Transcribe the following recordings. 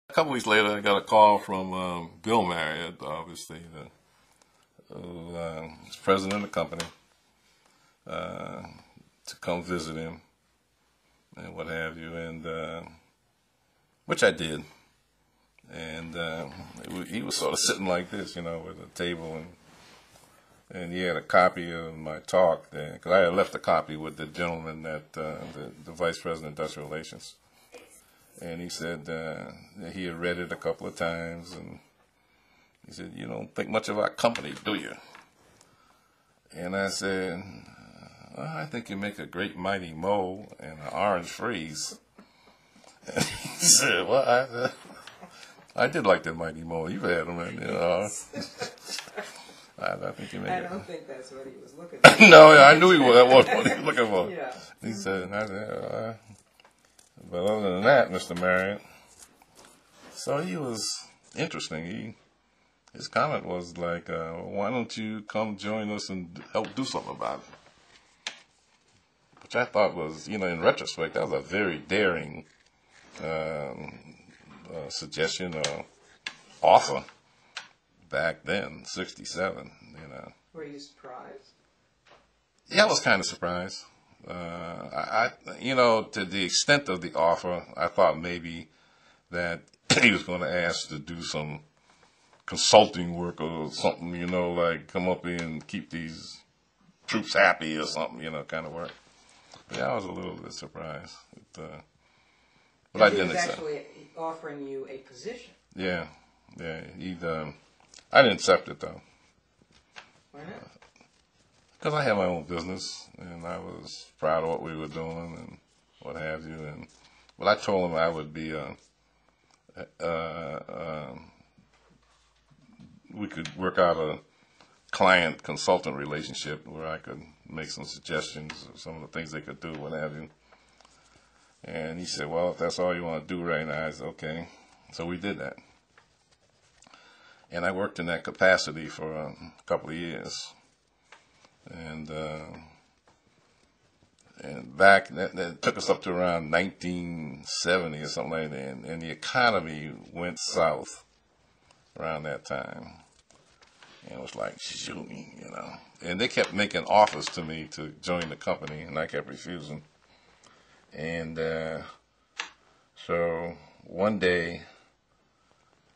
A couple weeks later, I got a call from Bill Marriott, obviously, who is president of the company, uh, to come visit him and what have you, and which I did. And he was sort of sitting like this, with a table, and he had a copy of my talk there, because I had left a copy with the gentleman that the vice president of industrial relations. And he said that he had read it a couple of times, and he said, "You don't think much of our company, do you?" And I said, "Well, I think you make a great mighty mole and an orange freeze." And he said, "Well, I did like that mighty mole. You've had them, I think you make I it." don't think that's what he was looking for. No, I knew he was. That wasn't what he was looking for. Yeah. He said, and I said, but other than that, Mr. Marriott. So he was interesting. His comment was like, "Why don't you come join us and help do something about it?" Which I thought was, in retrospect, that was a very daring suggestion or offer back then, '67. Were you surprised? Yeah, I was kind of surprised. To the extent of the offer, I thought maybe that he was going to ask to do some consulting work or something, like come up here and keep these troops happy or something, kind of work. But yeah, I was a little bit surprised. But I didn't accept. He was actually offering you a position. Yeah. I didn't accept it though. Why not? Because I had my own business, and I was proud of what we were doing and what have you. But I told him I would be we could work out a client-consultant relationship where I could make some suggestions of some of the things they could do, what have you. And he said, "Well, if that's all you want to do right now," I said, "Okay." So we did that. And I worked in that capacity for a couple of years. And back, that took us up to around 1970 or something like that. And the economy went south around that time. And it was like, shoot me, And they kept making offers to me to join the company, and I kept refusing. And so one day,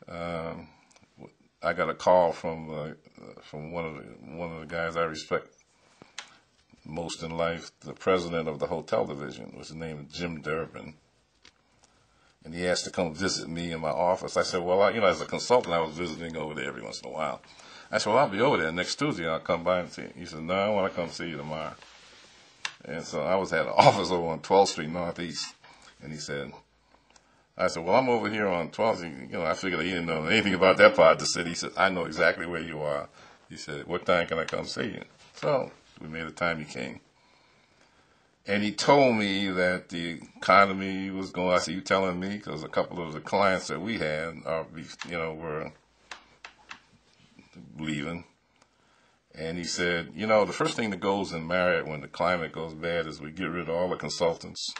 I got a call from one of the guys I respect most in life, the president of the hotel division, was his name is Jim Durbin. And he asked to come visit me in my office. I said, "Well, as a consultant, I was visiting over there every once in a while." I said, "Well, I'll be over there next Tuesday. I'll come by and see you." He said, "No, I want to come see you tomorrow." And so I had an office over on 12th Street Northeast. And I said, "Well, I'm over here on 12th Street." I figured he didn't know anything about that part of the city. He said, "I know exactly where you are." He said, "What time can I come see you?" So we made a time. He came. And he told me that the economy was going. I said, "You telling me?" Because a couple of the clients that we had were leaving. And he said, "The first thing that goes in Marriott when the climate goes bad is we get rid of all the consultants.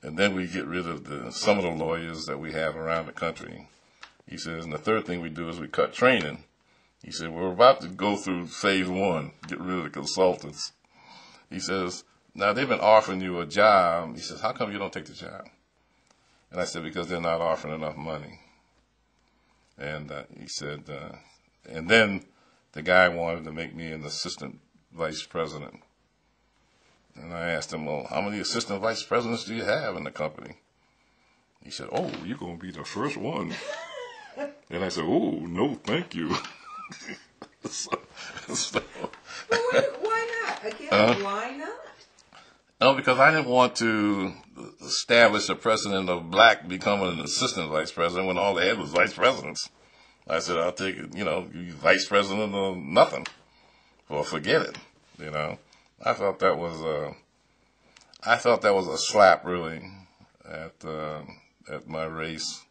And then we get rid of some of the lawyers that we have around the country." He says, "And the third thing we do is we cut training." He said, "We're about to go through phase one, get rid of the consultants." He says, "Now they've been offering you a job." He says, "How come you don't take the job?" And I said, "Because they're not offering enough money." And he said, and then the guy wanted to make me an assistant vice president. And I asked him, "Well, how many assistant vice presidents do you have in the company?" He said, "Oh, you're going to be the first one." And I said, "Oh, no, thank you." so, Why not? Again, why not? No, because I didn't want to establish a precedent of black becoming an assistant vice president when all they had was vice presidents. I said, "I'll take it, you vice president or nothing, or forget it." I thought that was a slap, really, at my race,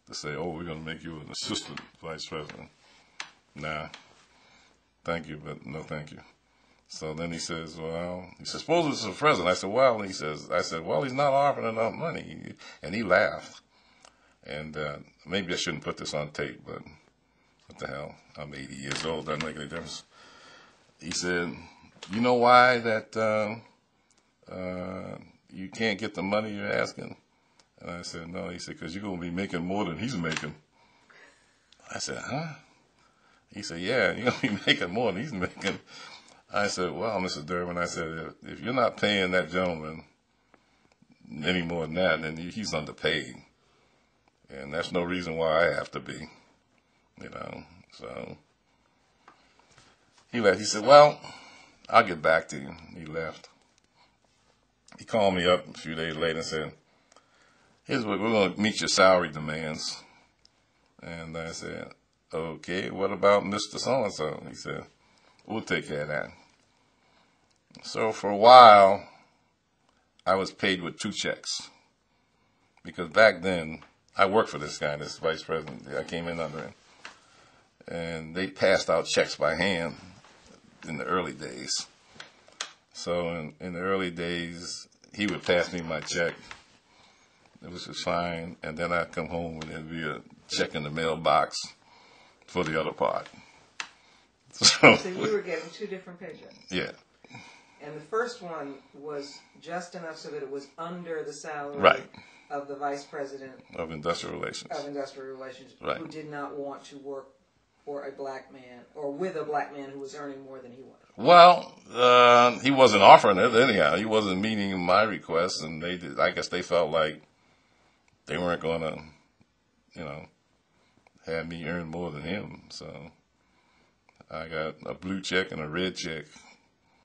to say, "Oh, we're going to make you an assistant vice president." Nah, thank you, but no thank you. So then he says, "Suppose it's the president." I said, "Well," I said, "Well, he's not offering enough money." And he laughed. And maybe I shouldn't put this on tape, but what the hell? I'm 80 years old. Doesn't make any difference. He said, "You know why that you can't get the money you're asking?" And I said, "No." He said, "Because you're going to be making more than he's making." I said, "Huh?" He said, "Yeah, you're going to be making more than he's making." I said, "Well, Mr. Durbin," I said, if you're not paying that gentleman any more than that, then he's underpaid. And that's no reason why I have to be, you know." So he left. He said, "Well, I'll get back to you." He left. He called me up a few days later and said, "Here's what we're going to meet your salary demands." And I said, "Okay, what about Mr. So-and-so?" He said, "We'll take care of that." So for a while, I was paid with 2 checks. Because back then, I worked for this guy, this vice president. I came in under him. And they passed out checks by hand in the early days. So in the early days, he would pass me my check. It was just fine. And then I'd come home and there'd be a check in the mailbox for the other part. So you were getting 2 different paychecks? Yeah. And the first one was just enough so that it was under the salary Right. of the vice president Of industrial relations. Right. Who did not want to work for a black man or with a black man who was earning more than he was. Well, he wasn't offering it anyhow. He wasn't meeting my requests, and they did. I guess they felt like they weren't going to, have me earn more than him. So I got a blue check and a red check.